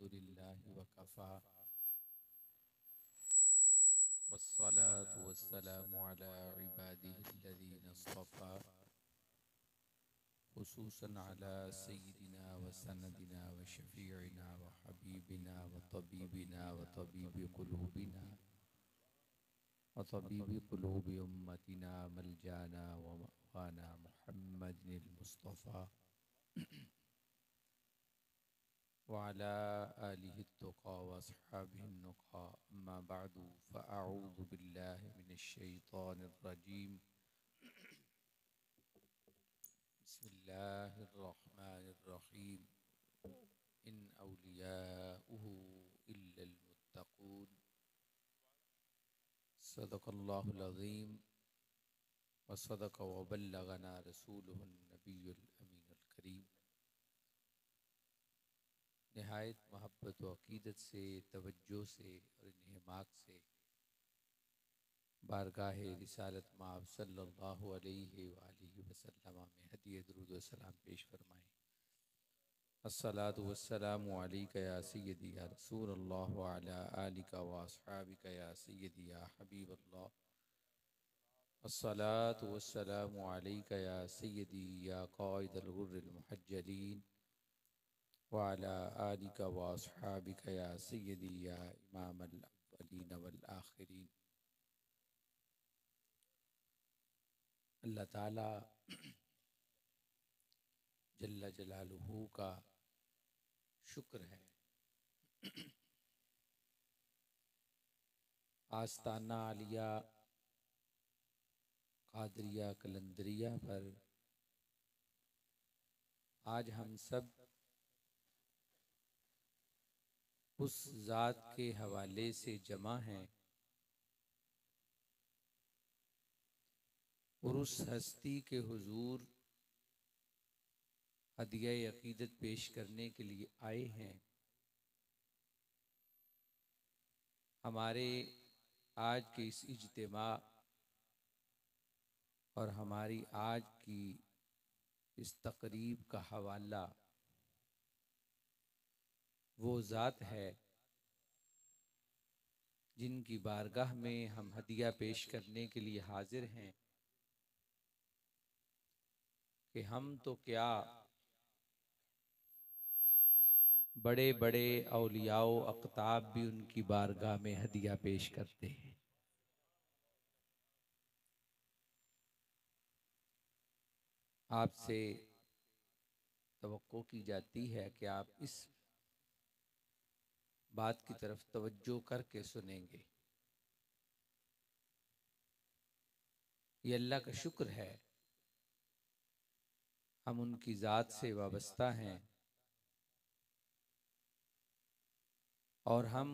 अल्हम्दुलिल्लाहि वकफ़ा वस्सलातु वस्सलामु अला इबादिहिल्लज़ीना इस्तफ़ा खुसूसन अला सय्यिदिना व सनदिना व शफ़ीइना व हबीबिना व तबीबिना व तबीबि क़ुलूबिना व तबीबि क़ुलूबि उम्मतिना मलजाना व मअवाना मुहम्मदिल मुस्तफ़ा वअला आलिहि त्तक़ा व अस्हाबिहि नुक़ा अम्मा बअदु फ़अऊज़ु बिल्लाहि मिनश शैतानिर रजीम बिस्मिल्लाहिर रहमानिर रहीम इन औलियाउहु इल्लल मुत्तक़ून सदक़ल्लाहुल अज़ीम व सदक़ व बल्लगना रसूलुहुन नबियुल अमीनुल करीम। निहायत मोहब्बत व अक़ीदत से, तवज्जो से और इन्हिमाक से बारगाह रिसालत माब सल्लल्लाहु अलैहि व आलिहि वसल्लम में हदिया दुरूद व सलाम पेश फरमाएँ। अस्सलातु वस्सलामु अलैका या सय्यदी या रसूलल्लाह व अला आलिका व अस्हाबिका या सय्यदी या हबीबल्लाह। अस्सलातु वस्सलामु अलैका या सय्यदी या क़ाइदल गुर्रिल मुहज्जलीन व अला आलिका व अस्हाबिका या सय्यदी या इमामल अव्वलीन वल आखिरीन। अल्लाह ताला जल्ला जलालुहू का शुक्र है, आस्ताना आलिया कादरिया कलंदरिया पर आज हम सब उस ज़ात के हवाले से जमा हैं और उस हस्ती के हुजूर हदिया अक़ीदत पेश करने के लिए आए हैं। हमारे आज के इस इज्तिमा और हमारी आज की इस तकरीब का हवाला वो ज़ात है जिनकी बारगाह में हम हदिया पेश करने के लिए हाजिर हैं कि हम तो क्या बड़े बड़े औलियाओ अक़ताब भी उनकी बारगाह में हदिया पेश करते हैं। आपसे तवक्को की जाती है कि आप इस बात की तरफ तवज्जो करके सुनेंगे। ये अल्लाह का शुक्र है, हम उनकी ज़ात से वाबस्ता हैं और हम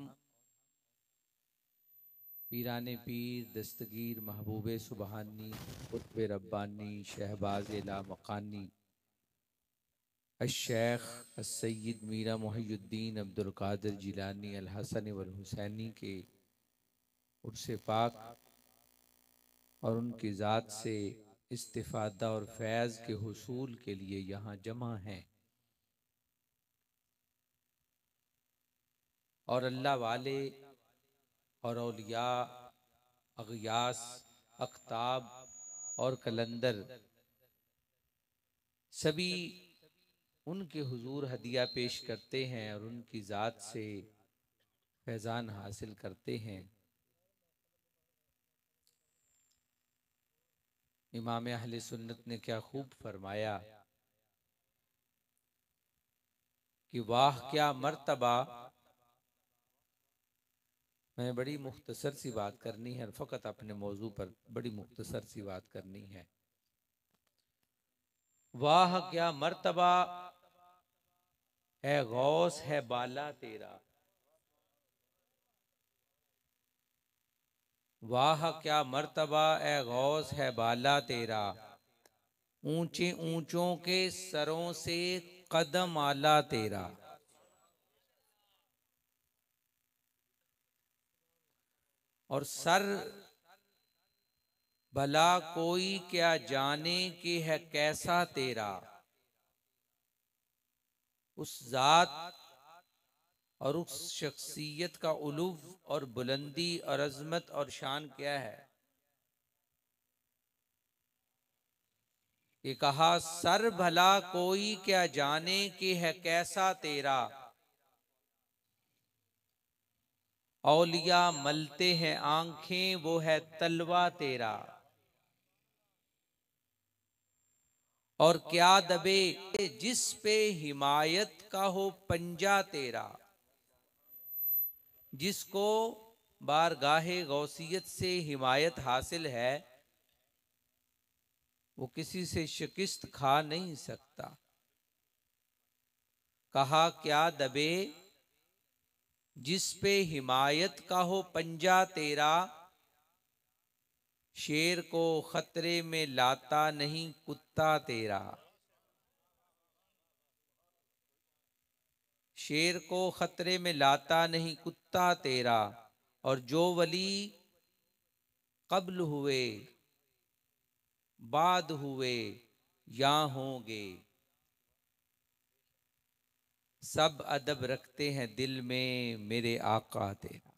पीराने पीर दस्तगीर महबूब सुबहानी कुतुब रब्बानी शहबाज ला मकानी अश-शेख अस-सय्यद मीरा मुहियुद्दीन अब्दुल कादिर जिलानी अल हसन वल हुसैनी के उर्से पाक और उनकी ज़ात से इस्तिफ़ादा और फैज़ के हुसूल के लिए यहाँ जमा हैं। और अल्लाह वाले और औलिया अग़यास अक़ताब और कलंदर सभी उनके हुजूर हदिया पेश करते हैं और उनकी ज़ात से फैज़ान हासिल करते हैं। इमाम अहले सुन्नत ने क्या खूब फरमाया कि वाह क्या मर्तबा। मैं बड़ी मुख्तसर सी बात करनी है, फ़कत अपने मौजू पर बड़ी मुख्तसर सी बात करनी है। वाह क्या मर्तबा है गौस है बाला तेरा, वाह क्या मर्तबा ए गौस है बाला तेरा, ऊंचे ऊंचों के सरों से कदम आला तेरा। और सर भला कोई क्या जाने कि है कैसा तेरा, उस जात और उस शख्सियत का उलूव और बुलंदी और अजमत और शान क्या है। ये कहा, सर भला कोई क्या जाने कि है कैसा तेरा, औलिया मलते हैं आंखें वो है तलवा तेरा, और क्या दबे जिस पे हिमायत का हो पंजा तेरा, जिसको बारगाहे गौसियत से हिमायत हासिल है वो किसी से शिकस्त खा नहीं सकता। कहा, क्या दबे जिस पे हिमायत का हो पंजा तेरा, शेर को खतरे में लाता नहीं कुत्ता तेरा, शेर को खतरे में लाता नहीं कुत्ता तेरा, और जो वली कब्ल हुए बाद हुए या होंगे, सब अदब रखते हैं दिल में मेरे आका तेरा।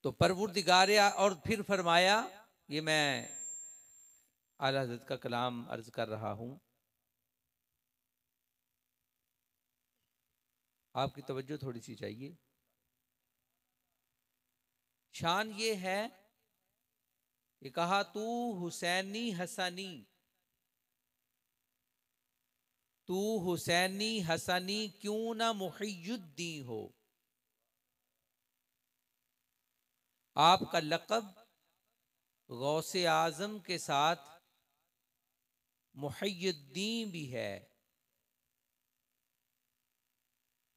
तो परवरदिगार, और फिर फरमाया, ये मैं आला हज़रत का कलाम अर्ज कर रहा हूं, आपकी तवज्जो थोड़ी सी चाहिए। शान ये है, ये कहा, तू हुसैनी हसनी, तू हुसैनी हसनी क्यों ना मुहियुद्दीन हो। आपका लक़ब गौसे आजम के साथ मुहियुद्दीन भी है।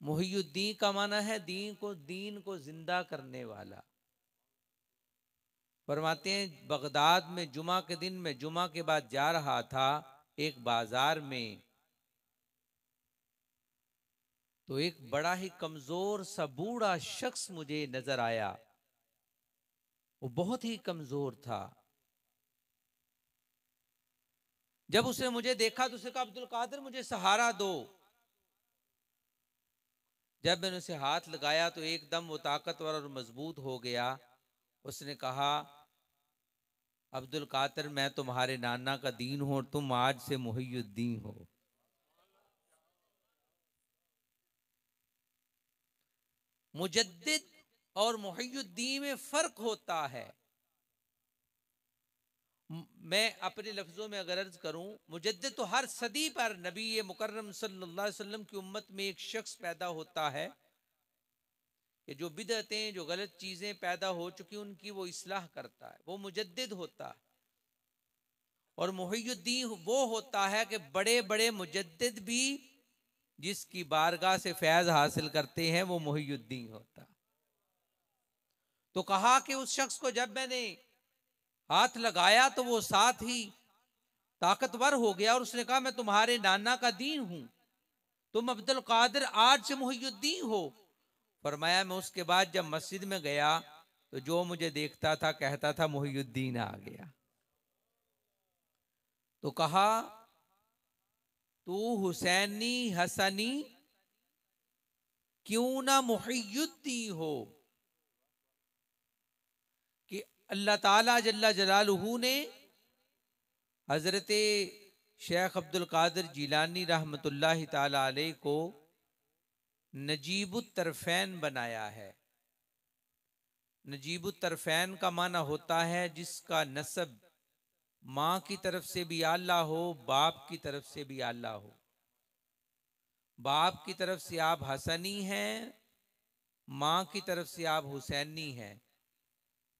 मुहियुद्दीन का माना है दीन को जिंदा करने वाला। फरमाते हैं, बगदाद में जुमा के दिन में जुमा के बाद जा रहा था एक बाजार में, तो एक बड़ा ही कमजोर सा बूढ़ा शख्स मुझे नजर आया। वो बहुत ही कमजोर था। जब उसने मुझे देखा तो उसने कहा, अब्दुल कादिर मुझे सहारा दो। जब मैंने उसे हाथ लगाया तो एकदम वो ताकतवर और मजबूत हो गया। उसने कहा, अब्दुल कादिर मैं तुम्हारे नाना का दीन हूं और तुम आज से मुहियुद्दीन हो। मुजद्दिद और मुहियुद्दीन में फर्क होता है। मैं अपने लफ्जों में अगर अर्ज करूं, मुजद्दिद तो हर सदी पर नबी मुकर्रम सल्लल्लाहु अलैहि वसल्लम की उम्मत में एक शख्स पैदा होता है कि जो बिदअतें, जो गलत चीजें पैदा हो चुकी उनकी वो इस्लाह करता है, वो मुजद्दिद होता है। और मुहियुद्दीन वो होता है कि बड़े बड़े मुजद्दिद भी जिसकी बारगाह से फैज हासिल करते हैं वो मुहियुद्दीन होता है। तो कहा कि उस शख्स को जब मैंने हाथ लगाया तो वो साथ ही ताकतवर हो गया और उसने कहा, मैं तुम्हारे नाना का दीन हूं, तुम अब्दुल कादिर आज से मुहियुद्दीन हो। फरमाया, मैं उसके बाद जब मस्जिद में गया तो जो मुझे देखता था कहता था मुहियुद्दीन आ गया। तो कहा, तू हुसैनी हसनी क्यों ना मुहियुद्दीन हो, कि अल्लाह ताला जल्ला जलालुहू ने हजरत शेख अब्दुल कादिर जिलानी रहमतुल्लाहि ताला अलैह को नजीबुत तरफैन बनाया है। नजीबुत तरफैन का माना होता है जिसका नसब माँ की तरफ से भी आला हो, बाप की तरफ से भी आला हो। बाप की तरफ से आप हसनी हैं, माँ की तरफ से आप हुसैनी हैं,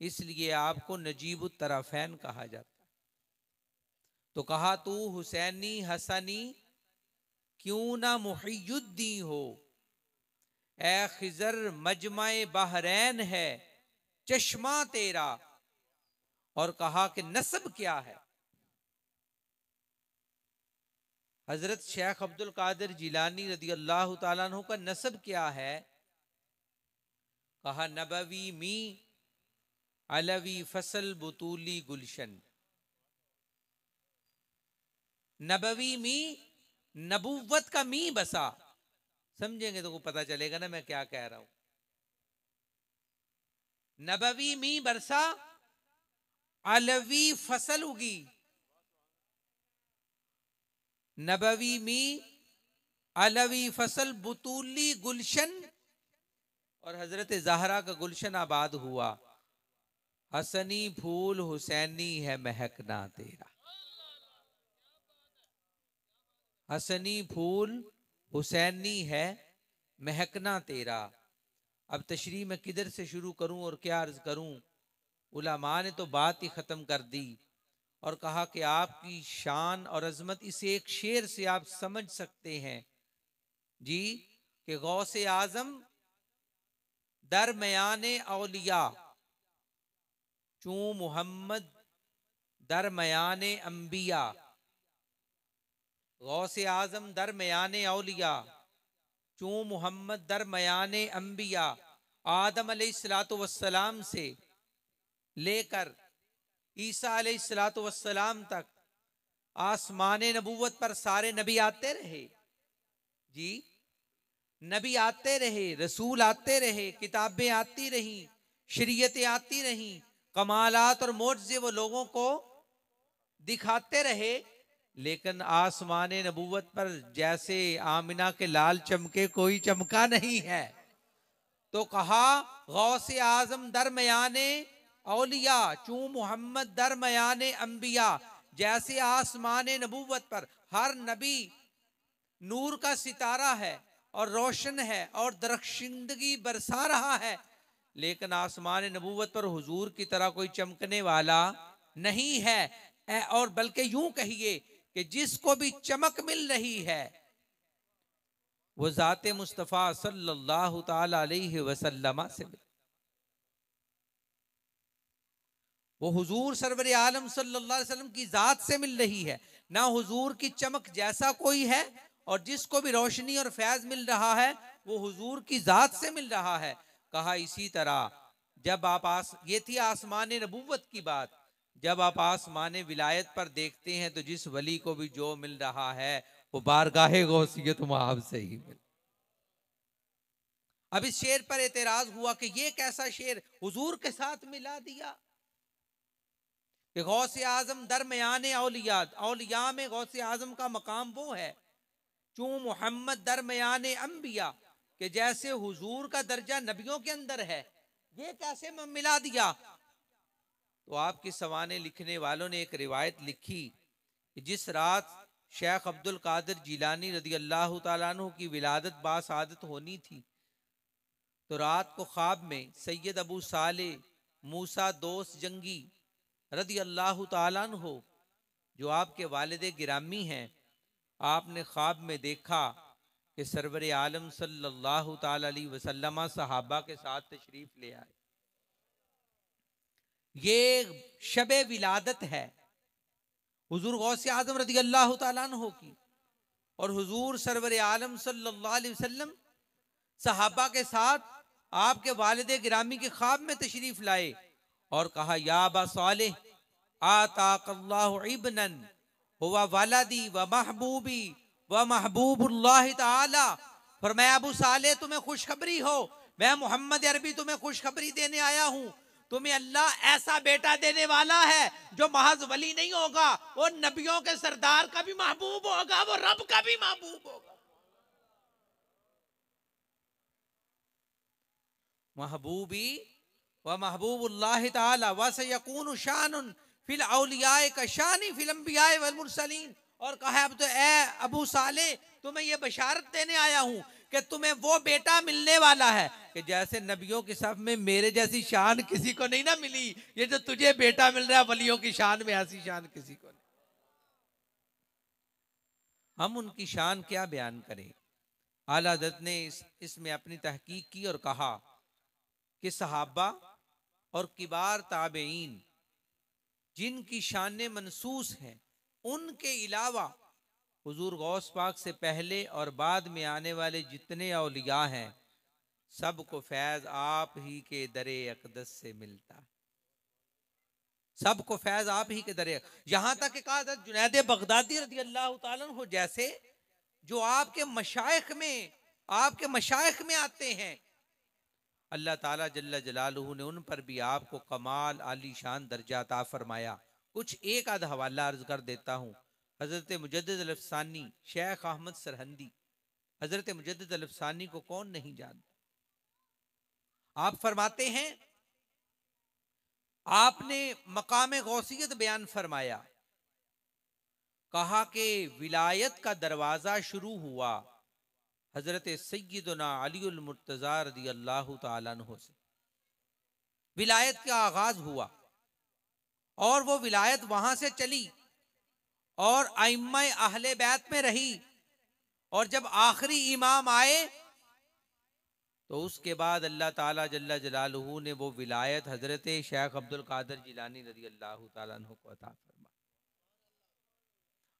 इसलिए आपको नजीबुत तरफैन कहा जाता है। तो कहा, तू हुसैनी हसनी क्यों ना मुहियुद्दीन हो, ए खिजर मजमाए बहरैन है चश्मा तेरा। और कहा कि नस्ब क्या है। हजरत शेख अब्दुल कादिर जिलानी रदी अल्लाह तआला अन्हु का नस्ब क्या है। कहा, नबवी मी अलवी फसल बुतूली गुलशन। नबवी मी नबूवत का मी बसा। समझेंगे तो को पता चलेगा ना मैं क्या कह रहा हूं। नबवी मी बरसा, अलवी फसल उगी। नबवी मी अलवी फसल, बुतूली गुलशन, और हजरत जहरा का गुलशन आबाद हुआ। हसनी फूल हुसैनी है महकना तेरा। हसनी फूल हुसैनी है महकना तेरा। अब तशरीह मैं किधर से शुरू करूं और क्या अर्ज करूं। उलमा ने तो बात ही खत्म कर दी और कहा कि आपकी शान और अजमत इस एक शेर से आप समझ सकते हैं जी, कि गौसे आजम दरमयाने औलिया, चूं मोहम्मद दरमयाने अंबिया। गौसे आजम दरमयाने औलिया, चूं मोहम्मद दरमयाने अंबिया। आदम अलैहिस्सलातु वस्सलाम से लेकर ईसा अलैहिस्सलातु वस्सलाम तक आसमाने नबूवत पर सारे नबी आते रहे जी। नबी आते रहे, रसूल आते रहे, किताबें आती रहीं, शरीयतें आती रहीं, कमालात और मोज़े वो लोगों को दिखाते रहे। लेकिन आसमाने नबूवत पर जैसे आमिना के लाल चमके कोई चमका नहीं है। तो कहा गौसे आजम दरमयाने औलिया, चूं मोहम्मद दरमयाने अंबिया। जैसे आसमाने नबूवत पर हर नबी नूर का सितारा है और रोशन है और दरख्शिंदगी बरसा रहा है, लेकिन आसमान नबूवत पर हुजूर की तरह कोई चमकने वाला नहीं है। और बल्कि यूं कहिए कि जिसको भी चमक मिल रही है वो ज़ाते मुस्तफ़ा सल्लल्लाहु ताला अलैहि वसल्लम से मिल, वो हुजूर सरवर आलम सल्लल्लाहु अलैहि वसल्लम की जात से मिल रही है। ना हुजूर की चमक जैसा कोई है, और जिसको भी रोशनी और फैज मिल रहा है वो हुजूर की जात से मिल रहा है। कहा इसी तरह जब आप ये थी आसमान नबूवत की बात। जब आप आसमान विलायत पर देखते हैं तो जिस वली को भी जो मिल रहा है वो बारगाहे गौसियत मआब से ही मिल। अब इस शेर पर एतराज हुआ कि ये कैसा शेर हुजूर के साथ मिला दिया कि गौसे आजम दरमयाने औलिया। औलिया में गौसे आजम का मकाम वो है चूं मोहम्मद दरमयाने अंबिया, कि जैसे हुजूर का दर्जा नबियों के अंदर है, ये कैसे मिला दिया। तो आपके सवाने लिखने वालों ने एक रिवायत लिखी कि जिस रात शेख अब्दुल कादिर जिलानी रदी अल्लाह तआला अन्हु की विलादत बासादत होनी थी, तो रात को ख्वाब में सैयद अबू साले मूसा दोस्त जंगी रदी अल्लाह तआला अन्हु, जो आपके वालिद गिरामी हैं, आपने ख्वाब में देखा कि सरवर आलम सल्लल्लाहु ताला अलैहि वसल्लम सहाबा के साथ तशरीफ ले आए। ये शबे विलादत है हुजूर गौसे आजम रदी अल्लाह तआला अन्हु की, और हुजूर सरवर आलम सल्लल्लाहु अलैहि वसल्लम सहाबा के साथ आपके वालिद गिरामी के ख्वाब में तशरीफ लाए और कहा या अबा सालेह आताकल्लाहु इब्नन हुवा वलदी व महबूबी व महबूबुल्लाह ताला। फरमाया अबू साले तुम्हें खुशखबरी हो, मैं मोहम्मद अरबी तुम्हें खुशखबरी देने आया हूं। तुम्हें अल्लाह ऐसा बेटा देने वाला है जो महज वली नहीं होगा, वो नबियों के सरदार का भी महबूब होगा, वो रब का भी महबूब होगा। महबूबी व महबूबुल्लाह ताला व सयकूनु शानुन फिल औलियाए का शानी फिल अंबियाए वल मुरसलीन। और कहा अब तो ए अबू साले तुम्हें ये बशारत देने आया हूं कि तुम्हें वो बेटा मिलने वाला है कि जैसे नबियों की सब में मेरे जैसी शान किसी को नहीं ना मिली, ये जो तुझे बेटा मिल रहा है वलियों की शान में ऐसी शान किसी को नहीं। हम उनकी शान क्या बयान करें। आला हज़रत ने इसमें अपनी तहकीक की और कहा कि सहाबा और किबार ताबेईन जिनकी शान मनसूस हैं, उनके अलावा हुजूर गौस पाक से पहले और बाद में आने वाले जितने औलिया हैं, सबको फैज आप ही के दरे अक़दस से मिलता है। सबको फैज आप ही के दरे। यहां तक कि कहा जुनैद बगदादी रज़ी अल्लाह तआला अन्हु जैसे जो आपके मशाइख में आते हैं, अल्लाह ताला जल्ला जलालुहु ने उन पर भी आपको कमाल आली शान दर्जा अता फरमाया। कुछ एक आध हवाला अर्ज कर देता हूँ। हजरत मुजद्दिद अल-अफ़सानी शेख अहमद सरहंदी, हजरत मुजद्दिद अल-अफ़सानी को कौन नहीं जानता। आप फरमाते हैं, आपने मकाम गौसियत बयान फरमाया, कहा कि विलायत का दरवाजा शुरू हुआ हजरत सैयदना अलीउल मुर्तज़ा रज़ियल्लाहु ताला अन्हु से। विलायत का आगाज हुआ और वो विलायत वहां से चली और अइम्मा अहले बैत में रही, और जब आखिरी इमाम आए तो उसके बाद अल्लाह ताला जल्ला जलालुहु ने वो विलायत हजरत शेख अब्दुल कादिर जिलानी रज़ियल्लाहु ताला अन्हु को अता फरमा।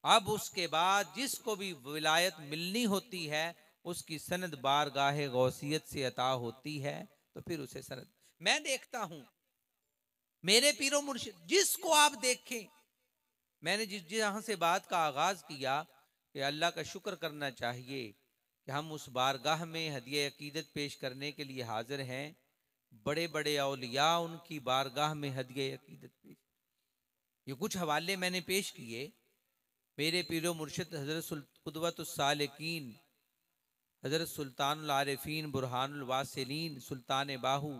अब उसके बाद जिसको भी विलायत मिलनी होती है उसकी सनद बारगाह गौसियत से अता होती है, तो फिर उसे सनद। मैं देखता हूं मेरे पीरो मुर्शिद जिसको आप देखें, मैंने जिस जहां से बात का आगाज किया कि अल्लाह का शुक्र करना चाहिए कि हम उस बारगाह में हदिया अकीदत पेश करने के लिए हाजिर हैं। बड़े बड़े औलिया उनकी बारगाह में हदिया अकीदत पेश। ये कुछ हवाले मैंने पेश किए। मेरे पीरो मुर्शिद हजरत कुदवतुस सालिकीन हजरत सुल्तानुल आरिफीन बुरहानुल वासिलीन सुल्तान बाहू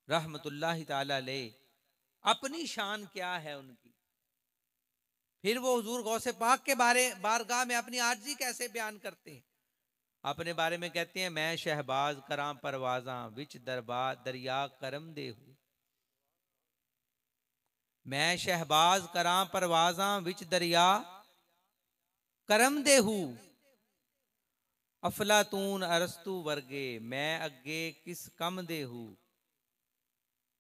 रहमतुल्लाहि ताला अलैह, अपनी शान क्या है उनकी। फिर वो हुजूर गौसे पाक के बारगाह में अपनी आर्जी कैसे बयान करते हैं। अपने बारे में कहते हैं, मैं शहबाज करां परवाजा विच दरिया करम देहू। मैं शहबाज करां परवाजा विच दरिया करम देहू। अफलातून अरस्तु वर्गे मैं अगे किस कम देहू।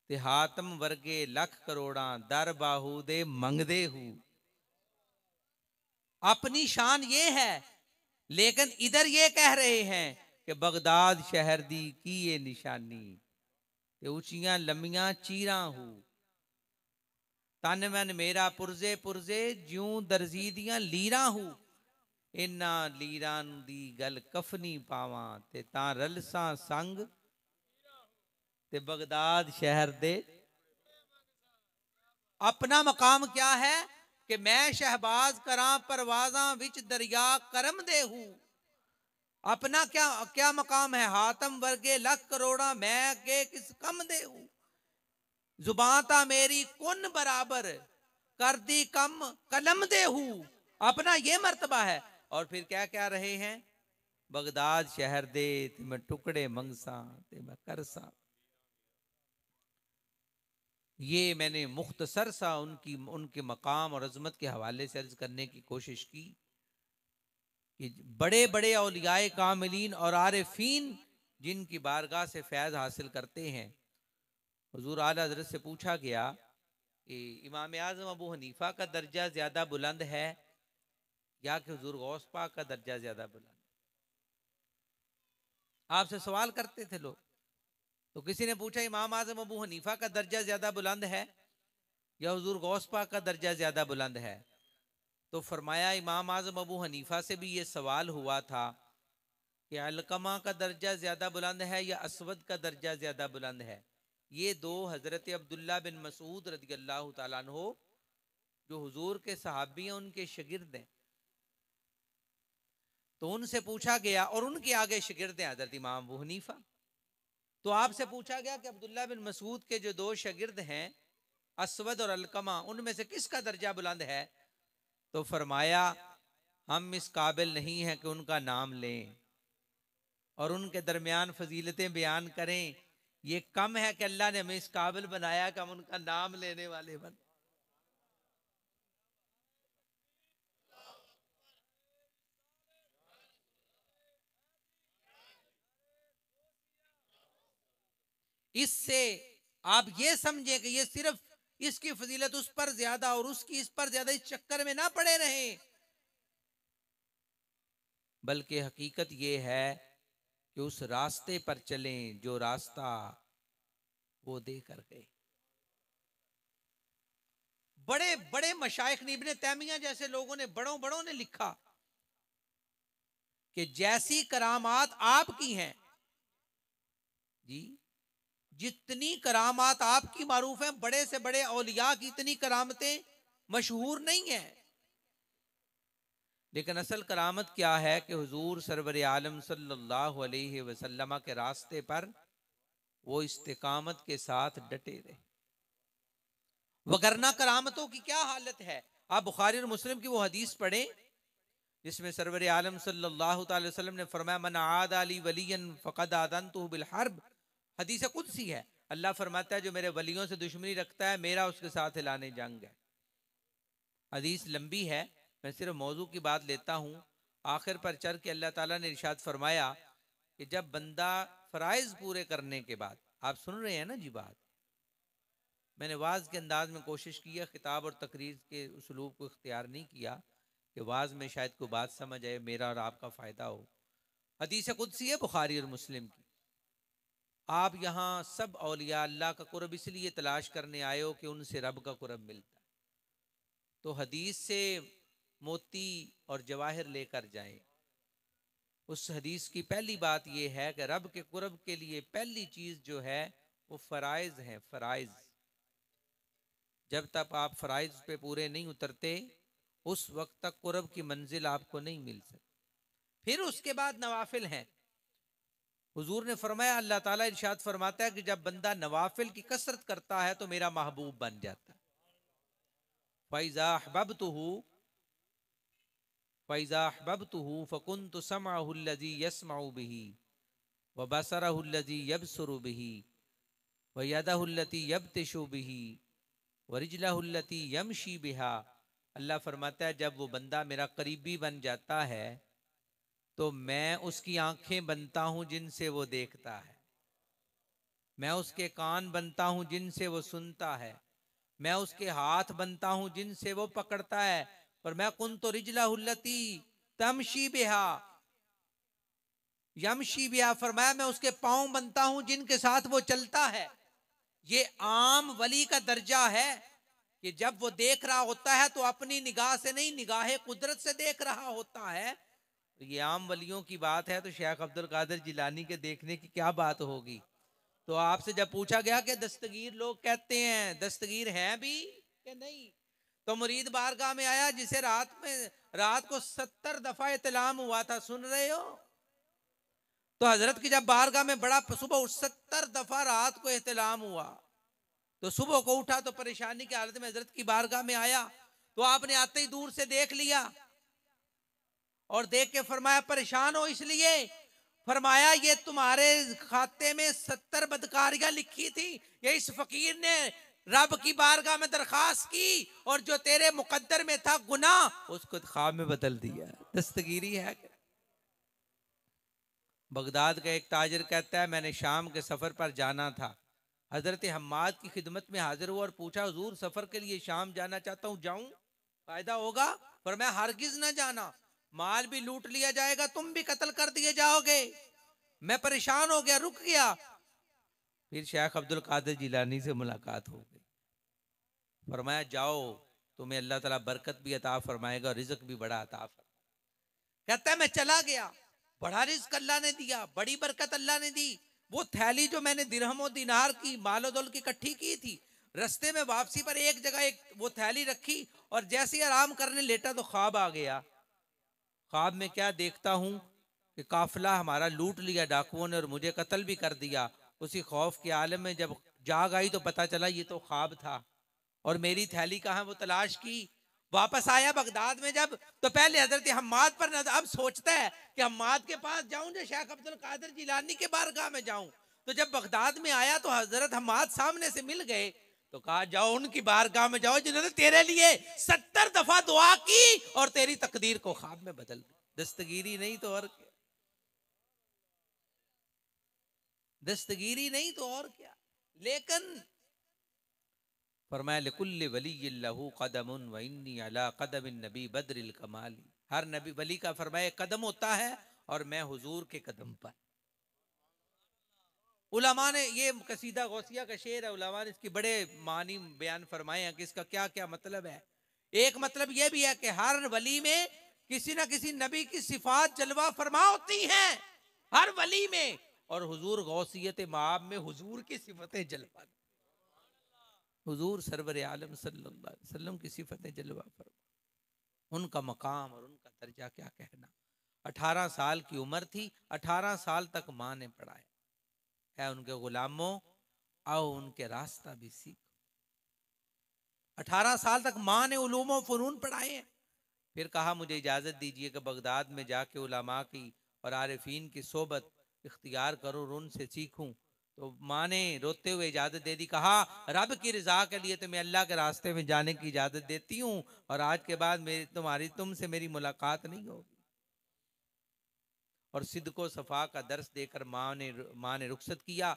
ते हातम वर्गे लख करोड़ा दर बाहू दे मंगदे हूं। अपनी शान ये है, लेकिन इधर ये कह रहे हैं कि बगदाद शहर दी की ये निशानी ते ऊंचियां लम्मियां चीरा हूं। तन मन मेरा पुरजे पुरजे ज्यों दर्जी दियां लीरा हूं। इन्ना लीरां दी गल कफनी पावां ते तां रलसां संग ते बगदाद शहर दे। अपना मकाम क्या है कि मैं शहबाज करा परवाजा विच दरिया करम दे हूं। अपना क्या क्या मकाम है, हातम वर्गे लख करोड़ा मैं के किस कम दे हूं। जुबान ता मेरी कुन बराबर कर दी कम कलम दे हूं। अपना ये मर्तबा है। और फिर क्या क्या रहे हैं, बगदाद शहर दे ते मैं टुकड़े मंगसा ते मैं करसा। ये मैंने मुख्तसर सा उनके मकाम और अजमत के हवाले से अर्ज करने की कोशिश की कि बड़े बड़े औलियाए कामिलीन और आरिफीन जिनकी बारगाह से फैज़ हासिल करते हैं। हुजूर आला हज़रत से पूछा गया कि इमाम आज़म अबू हनीफा का दर्जा ज़्यादा बुलंद है या कि हुजूर गौस पाक का दर्जा ज़्यादा बुलंद। आपसे सवाल करते थे लोग। तो किसी ने पूछा इमाम आज़म अबू हनीफा का दर्जा ज़्यादा बुलंद है या हुजूर गौस पाक का दर्जा ज़्यादा बुलंद है। तो फरमाया इमाम आज़म अबू हनीफा से भी ये सवाल हुआ था कि अलकमा का दर्जा ज़्यादा बुलंद है या असवद का दर्जा ज़्यादा बुलंद है। ये दो हज़रत अब्दुल्ला बिन मसूद रज़ियल्लाहु ताला अन्हु जो हुजूर के सहाबी हैं उनके शागिर्द हैं। तो उनसे पूछा गया और उनके आगे शागिर्द हैं हज़रत इमाम अबू हनीफा। तो आपसे पूछा गया कि अब्दुल्ला बिन मसूद के जो दो शागिर्द हैं असवद और अलकमा, उनमें से किसका दर्जा बुलंद है। तो फरमाया हम इस काबिल नहीं हैं कि उनका नाम लें और उनके दरमियान फजीलतें बयान करें। ये कम है कि अल्लाह ने हमें इस काबिल बनाया कि हम उनका नाम लेने वाले बन। इससे आप ये समझे कि ये सिर्फ इसकी फजीलत उस पर ज्यादा और उसकी इस पर ज्यादा, इस चक्कर में ना पड़े रहें, बल्कि हकीकत ये है कि उस रास्ते पर चलें जो रास्ता वो दे कर गए। बड़े बड़े मशाइख ने, इब्ने तैमिया जैसे लोगों ने, बड़ों बड़ों ने लिखा कि जैसी करामात आपकी हैं जी, जितनी करामात आपकी मारूफ हैं, बड़े से बड़े औलिया की इतनी करामतें मशहूर नहीं है। लेकिन असल करामत क्या है कि हुजूर सरवर आलम सल्लल्लाहु अलैहि वसल्लम के रास्ते पर वो इस्तिकामत के साथ डटे रहे, वगरना करामतों की क्या हालत है। आप बुखारी और मुस्लिम की वो हदीस पढ़ें जिसमें सरवर आलम सल्लल्लाहु अलैहि वसल्लम ने फरमाया, मन आद अली वलियन फक़द आज़नतुहु बिल हर्ब। हदीस कुदसी है, अल्लाह फरमाता है जो मेरे वलियों से दुश्मनी रखता है मेरा उसके साथ ऐलान जंग है। हदीस लंबी है, मैं सिर्फ मौजू की बात लेता हूँ। आखिर पर चढ़ के अल्लाह ताला ने इरशाद फरमाया कि जब बंदा फ़राइज़ पूरे करने के बाद, आप सुन रहे हैं ना जी बात, मैंने वाज के अंदाज में कोशिश की है, खिताब और तकरीर के उसलूब को इख्तियार नहीं किया कि वाज में शायद कोई बात समझ आए, मेरा और आपका फ़ायदा हो। हदीस कुदसी है बुखारी और मुस्लिम की। आप यहाँ सब औलिया अल्लाह का कुर्ब इसलिए तलाश करने आए हो कि उनसे रब का कुर्ब मिलता है, तो हदीस से मोती और जवाहिर लेकर जाएं। उस हदीस की पहली बात यह है कि रब के कुर्ब के लिए पहली चीज जो है वो फ़राइज़ है। फ़राइज़, जब तक आप फ़राइज़ पे पूरे नहीं उतरते उस वक्त तक कुर्ब की मंजिल आपको नहीं मिल सकती। फिर उसके बाद नवाफिल हैं। हुजूर ने फरमाया, अल्लाह ताला इरशाद फरमाता है कि जब बंदा नवाफिल की कसरत करता है तो मेरा महबूब बन जाता है। फ़इज़ा अहबब्तुहु फ़इज़ा अहबब्तुहु फ़कुन्तु समअहु अल्लज़ी यस्मउ बिही व बसरहु अल्लज़ी यबसुरु बिही व यदहु अल्लती यब्तिशु बिही व रिजलहु अल्लती यमशी बिहा। अल्लाह फरमाता है जब वो बंदा मेरा करीबी बन जाता है तो मैं उसकी आंखें बनता हूं जिनसे वो देखता है, मैं उसके कान बनता हूं जिनसे वो सुनता है, मैं उसके हाथ बनता हूं जिनसे वो पकड़ता है। और मैं कुन्तु रिजलहु अल्लती तमशी बिहा यमशी बिहा, फरमाया मैं उसके पांव बनता हूं जिनके साथ वो चलता है। ये आम वली का दर्जा है कि जब वो देख रहा होता है तो अपनी निगाह से नहीं, निगाह कुदरत से देख रहा होता है। तो ये आम वलियों की बात है, तो शेख अब्दुल कादिर जिलानी के देखने की क्या बात होगी। तो आपसे जब पूछा गया कि दस्तगीर लोग कहते हैं, दस्तगीर हैं भी कि नहीं, तो मुरीद बारगाह में आया जिसे रात को 70 दफा इतलाम हुआ था, सुन रहे हो। तो हजरत की जब बारगाह में बड़ा सुबह 70 दफा रात को इतलाम हुआ, तो सुबह को उठा तो परेशानी की हालत में हजरत की बारगाह में आया, तो आपने आते ही दूर से देख लिया और देख के फरमाया परेशान हो इसलिए, फरमाया ये तुम्हारे खाते में 70 बदकारियां लिखी थी, ये इस फकीर ने रब की बारगाह में दरखास्त की और जो तेरे मुकद्दर में था गुनाह उसको ख्वाब में बदल दिया। दस्तगीरी है। बगदाद का एक ताजिर कहता है मैंने शाम के सफर पर जाना था, हजरत हम्माद की खिदमत में हाजिर हुआ और पूछा हुजूर सफर के लिए शाम जाना चाहता हूँ, जाऊं फायदा होगा? पर मैं हरगिज ना जाना, माल भी लूट लिया जाएगा, तुम भी कत्ल कर दिए जाओगे। मैं परेशान हो गया, रुक गया। फिर शेख अब्दुल कादिर जिलानी से मुलाकात हो गई, फरमाया जाओ तुम्हें अल्लाह ताला बरकत भी अता फरमाएगा, रिज़्क भी बड़ा अता फरमाएगा। कहता है मैं चला गया, बड़ा रिज़्क अल्लाह ने दिया, बड़ी बरकत अल्लाह ने दी। वो थैली जो मैंने दिरहम और दिनार की मालो दौल की इकट्ठी की थी, रस्ते में वापसी पर एक जगह एक वो थैली रखी और जैसे ही आराम करने लेटा तो ख्वाब आ गया। ख्वाब में क्या देखता हूं कि काफिला हमारा लूट लिया डाकुओं ने और मुझे कत्ल भी कर दिया। उसी खौफ के आलम में जब जाग आई तो पता चला ये तो ख्वाब था और मेरी थैली कहाँ, वो तलाश की। वापस आया बगदाद में जब, तो पहले हजरत हम्माद पर नजर, अब सोचता है कि हम्माद के पास जाऊं या शेख अब्दुल कादिर जिलानी के बारगाह में जाऊं। तो जब बगदाद में आया तो हजरत हम्माद सामने से मिल गए, तो कहा जाओ उनकी बारगाह में जाओ जिन्होंने तेरे लिए 70 दफा दुआ की और तेरी तकदीर को ख्वाब में बदल दी। दस्तगीरी नहीं तो और क्या, दस्तगीरी नहीं तो और क्या। लेकिन फरमाया लिकुल्लि वलिय्यिल्लहु कदमुन व इन्नी अला कदमिन नबी बद्रिल कमाली। हर नबी वली का फरमाया कदम होता है और मैं हुजूर के कदम पर। उलमा ने ये कसीदा गौसिया का शेर है, उलमा ने इसकी बड़े मानी बयान फरमाए हैं कि इसका क्या क्या मतलब है। एक मतलब ये भी है कि हर वली में किसी ना किसी नबी की सिफात जलवा फरमा होती हैं हर वली में, और हुजूर गौसियत माब में हुजूर की सिफतें जलवा, हुजूर सरवर आलम सल्लल्लाहु अलैहि वसल्लम की सिफतें जलवा फरमा, उनका मकाम और उनका दर्जा क्या कहना। 18 साल की उम्र थी, 18 साल तक माँ ने पढ़ाया है उनके गुलामों, आओ उनके रास्ता भी सीखो। 18 साल तक माँ ने उलूम व फनून पढ़ाए हैं। फिर कहा मुझे इजाजत दीजिए कि बगदाद में जाके उलमा की और आरिफीन की सोबत इख्तियार करूं और उनसे सीखूं। तो माँ ने रोते हुए इजाजत दे दी, कहा रब की रजा के लिए तो मैं अल्लाह के रास्ते में जाने की इजाजत देती हूँ, और आज के बाद मेरी तुमसे मेरी मुलाकात नहीं होगी। और सिद्को सफा का दर्स देकर माँ ने रुखसत किया।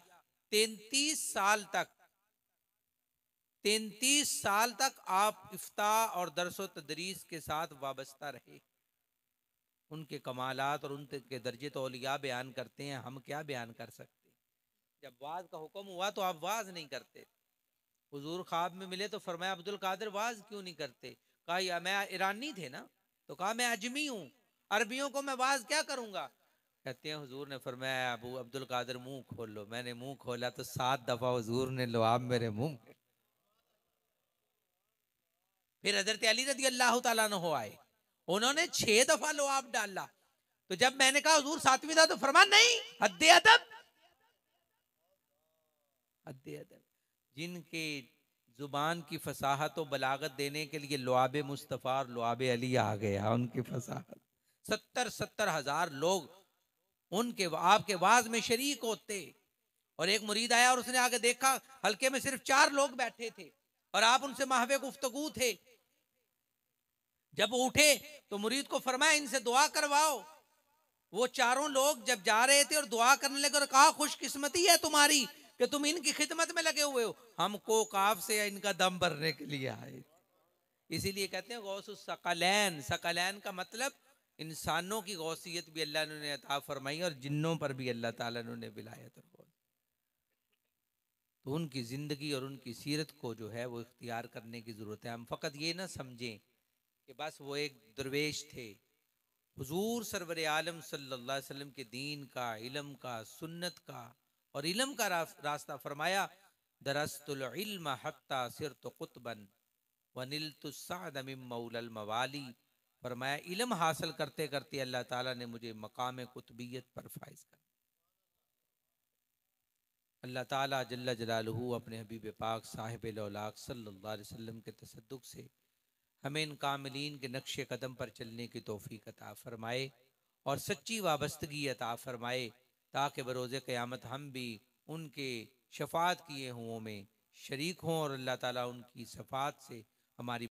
33 साल तक आप इफ्ता और दरसो तदरीस के साथ वाबस्ता रहे। उनके कमालात और उनके दर्जे तो औलिया बयान करते हैं, हम क्या बयान कर सकते। जब वाज का हुक्म हुआ तो आप वाज नहीं करते। हुजूर ख्वाब में मिले तो फरमाया अब्दुल कादिर वाज क्यों नहीं करते। कहा या मैं ईरानी थे ना, तो कहा मैं अजमी हूँ, अरबियों को मैं वाज क्या करूंगा। कहते हैं हुजूर ने फरमाया अबू अब्दुल कादिर मुंह खोलो। मैंने मुंह खोला तो 7 दफा हुजूर ने लुआब मेरे मुंह में। फिर हजरत अली रदी अल्लाह तआला अन्हु आए, उन्होंने 6 दफा लुआब डाला। तो जब मैंने कहा हुजूर 7वीं दफा, तो फरमान नहीं, हद्दे अदब, हद्दे अदब। जिनके जुबान की फसाहत और बलागत देने के लिए लुआब मुस्तफ़ा और लुआब अली आ गया। उनकी फसाहत 70 हजार लोग उनके आपके वाज में शरीक होते। और एक मुरीद आया और उसने आगे देखा, हल्के में सिर्फ 4 लोग बैठे थे और आप उनसे महवे गुफ्तगू थे। जब वो उठे तो मुरीद को फरमाया इनसे दुआ करवाओ। वो चारों लोग जब जा रहे थे और दुआ करने लगे और कहा खुशकिस्मती है तुम्हारी कि तुम इनकी खिदमत में लगे हुए हो, हमको काफ से इनका दम भरने के लिए आए। इसीलिए कहते हैं गौसुस सकलैन, सकलैन का मतलब इंसानों की गौसियत भी अल्लाह ने अता फरमाई और जिन्नों पर भी अल्लाह ताला ने विलायत और गौस। तो उनकी ज़िंदगी और उनकी सीरत को जो है वो इख्तियार करने की ज़रूरत है। हम फ़कत ये ना समझें कि बस वो एक दरवेश थे। हुजूर सरवर आलम सल्लल्लाहु अलैहि वसल्लम के दीन का, इल्म का, सुन्नत का और इल्म का रास्ता फरमाया। दरस्तुल इल्म हत्ता सिरतु कुतबन वनिलतु सअद मिन मौलल मवाली। फरमाया इल्म हासिल करते करते अल्लाह ताला ने मुझे मकाम कुतबियत पर फाइज कर। अल्लाह ताला जल्ल जलालुहु अपने हबीब पाक साहिब लौलाक सल्लल्लाहु अलैहि वसल्लम के तसद्दुक से हमें इन कामिलीन के नक्शे कदम पर चलने की तौफीक अता फरमाए और सच्ची वाबस्तगी अता फरमाए, ताकि बरोज़े क़यामत हम भी उनके शफात किए हुओं में शरीक हों और अल्लाह ताला उनकी शफात से हमारी